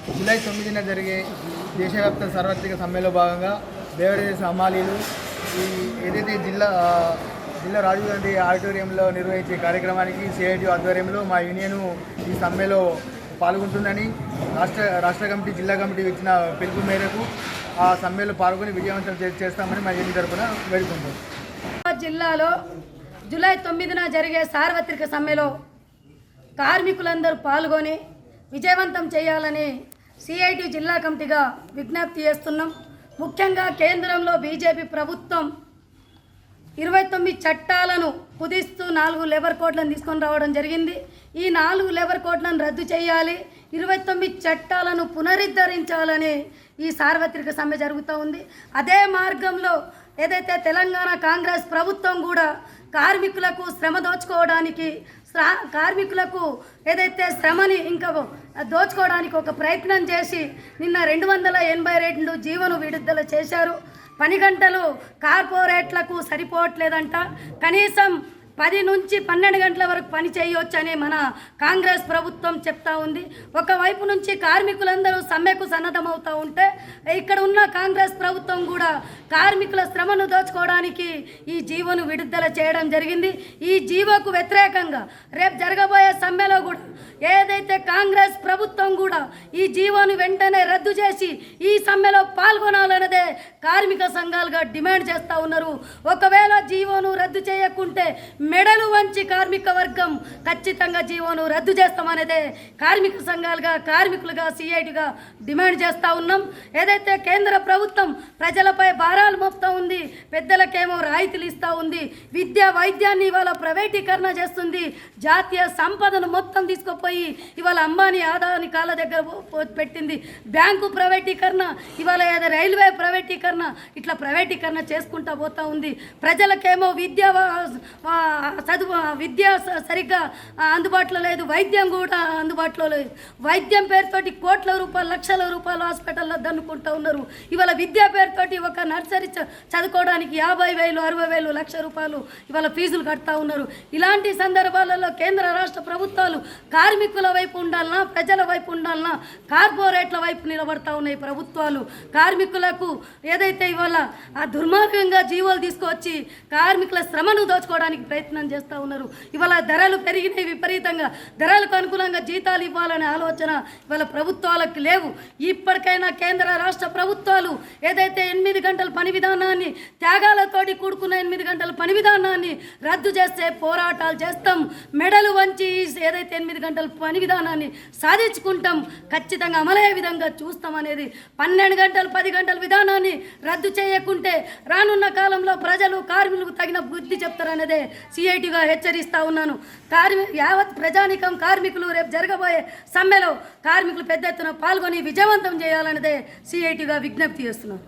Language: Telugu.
జూలై 9న జరిగే దేశవ్యాప్త సార్వత్రిక సమ్మెలో భాగంగా బేవరేజ్ హమాలీలు ఈ ఏదైతే జిల్లా రాజీవ్ గాంధీ ఆడిటోరియంలో నిర్వహించే కార్యక్రమానికి సిఐటి ఆధ్వర్యంలో మా యూనియన్ ఈ సమ్మెలో పాల్గొంటుందని రాష్ట్ర కమిటీ జిల్లా కమిటీ ఇచ్చిన పిలుపు మేరకు ఆ సమ్మెలో పాల్గొని విజయవంతం చేస్తామని మా యూనియన్ తరఫున వేడుకుంటాం. జిల్లాలో జూలై 9న జరిగే సార్వత్రిక సమ్మెలో కార్మికులందరూ పాల్గొని విజయవంతం చేయాలని సిఐటి జిల్లా కమిటీగా విజ్ఞప్తి చేస్తున్నాం. ముఖ్యంగా కేంద్రంలో బీజేపీ ప్రభుత్వం 29 చట్టాలను కుదిస్తూ 4 లేబర్ కోడ్లను తీసుకొని రావడం జరిగింది. ఈ 4 లేబర్ కోడ్లను రద్దు చేయాలి, 29 చట్టాలను పునరుద్ధరించాలని ఈ సార్వత్రిక సమ్మె జరుగుతూ ఉంది. అదే మార్గంలో ఏదైతే తెలంగాణ కాంగ్రెస్ ప్రభుత్వం కూడా కార్మికులకు శ్రమ దోచుకోవడానికి కార్మికులకు ఏదైతే శ్రమని ఇంకా దోచుకోవడానికి ఒక ప్రయత్నం చేసి నిన్న 282 జీవోను విడుదల చేశారు. పని గంటలు కార్పొరేట్లకు సరిపోవట్లేదంట. కనీసం 10 నుంచి 12 గంటల వరకు పని చేయవచ్చని మన కాంగ్రెస్ ప్రభుత్వం చెప్తా ఉంది. ఒకవైపు నుంచి కార్మికులందరూ సమ్మెకు సన్నద్ధమవుతూ ఉంటే ఇక్కడ ఉన్న కాంగ్రెస్ ప్రభుత్వం కూడా కార్మికుల శ్రమను దోచుకోవడానికి ఈ జీవోను విడుదల చేయడం జరిగింది. ఈ జీవోకు వ్యతిరేకంగా రేపు జరగబోయే సమ్మెలో కూడా ఏదైతే కాంగ్రెస్ ప్రభుత్వం కూడా ఈ జీవోను వెంటనే రద్దు చేసి ఈ సమ్మెలో పాల్గొనాలన్నదే కార్మిక సంఘాలుగా డిమాండ్ చేస్తూ ఉన్నారు. ఒకవేళ జీవోను రద్దు చేయకుంటే మెడలు వంచి కార్మిక వర్గం ఖచ్చితంగా జీవోను రద్దు చేస్తామనేదే కార్మిక సంఘాలుగా కార్మికులుగా సిఐటిగా డిమాండ్ చేస్తూ ఉన్నాం. ఏదైతే కేంద్ర ప్రభుత్వం ప్రజలపై భారాలు మోపుతూ ఉంది, పెద్దలకేమో రాయితీలు ఇస్తూ ఉంది, విద్య వైద్యాన్ని ఇవాళ ప్రైవేటీకరణ చేస్తుంది, జాతీయ సంపదను మొత్తం తీసుకుపోయి ఇవాళ అంబానీ ఆదాని కాళ్ళ దగ్గర పెట్టింది, బ్యాంకు ప్రైవేటీకరణ, ఇవాళ ఏదో రైల్వే ప్రైవేటీకరణ, ఇట్లా ప్రైవేటీకరణ చేసుకుంటూ పోతూ ఉంది. ప్రజలకేమో విద్య సరిగ్గా అందుబాటులో లేదు, వైద్యం కూడా అందుబాటులో లేదు. వైద్యం పేరుతోటి కోట్ల రూపాయలు లక్షల రూపాయలు హాస్పిటల్లో దన్నుకుంటూ ఉన్నారు. ఇవాళ విద్యా పేరుతోటి ఒక నర్సరీ చదువుకోవడానికి 50,000 60,000 లక్ష రూపాయలు ఇవాళ ఫీజులు కడతా ఉన్నారు. ఇలాంటి సందర్భాలలో కేంద్ర రాష్ట్ర ప్రభుత్వాలు కార్మికుల వైపు ఉండాలన్నా ప్రజల వైపు ఉండాలన్నా కార్పొరేట్ల వైపు నిలబడతా ఉన్నాయి ప్రభుత్వాలు. కార్మికులకు ఏదైతే ఇవాళ ఆ దుర్మార్గంగా జీవోలు తీసుకువచ్చి కార్మికుల శ్రమను దోచుకోవడానికి ప్రయత్నం చేస్తూ ఉన్నారు. ఇవాళ ధరలు పెరిగినాయి విపరీతంగా, ధరలకు అనుకూలంగా జీతాలు ఇవ్వాలనే ఆలోచన ఇవాళ ప్రభుత్వాలకు లేవు. ఇప్పటికైనా కేంద్ర రాష్ట్ర ప్రభుత్వాలు ఏదైతే 8 గంటల పని విధానాన్ని త్యాగాలతోటి కూడుకున్న 8 గంటల పని విధానాన్ని రద్దు చేస్తే పోరాటాలు చేస్తాం. మెడలు వంచి ఏదైతే 8 గంటల పని విధానాన్ని సాధించుకుంటాం, ఖచ్చితంగా అమలయ్యే విధంగా చూస్తాం అనేది. 12 గంటలు 10 గంటల విధానాన్ని రద్దు చేయకుంటే రానున్న కాలంలో ప్రజలు కార్మికులకు తగిన బుద్ధి చెప్తారనేదే సిఐటిగా హెచ్చరిస్తూ ఉన్నాను. యావత్ ప్రజానికం కార్మికులు రేపు జరగబోయే సమ్మెలో కార్మికులు పెద్ద ఎత్తున పాల్గొని విజయవంతం చేయాలనేదే సిఐటిగా విజ్ఞప్తి చేస్తున్నాను.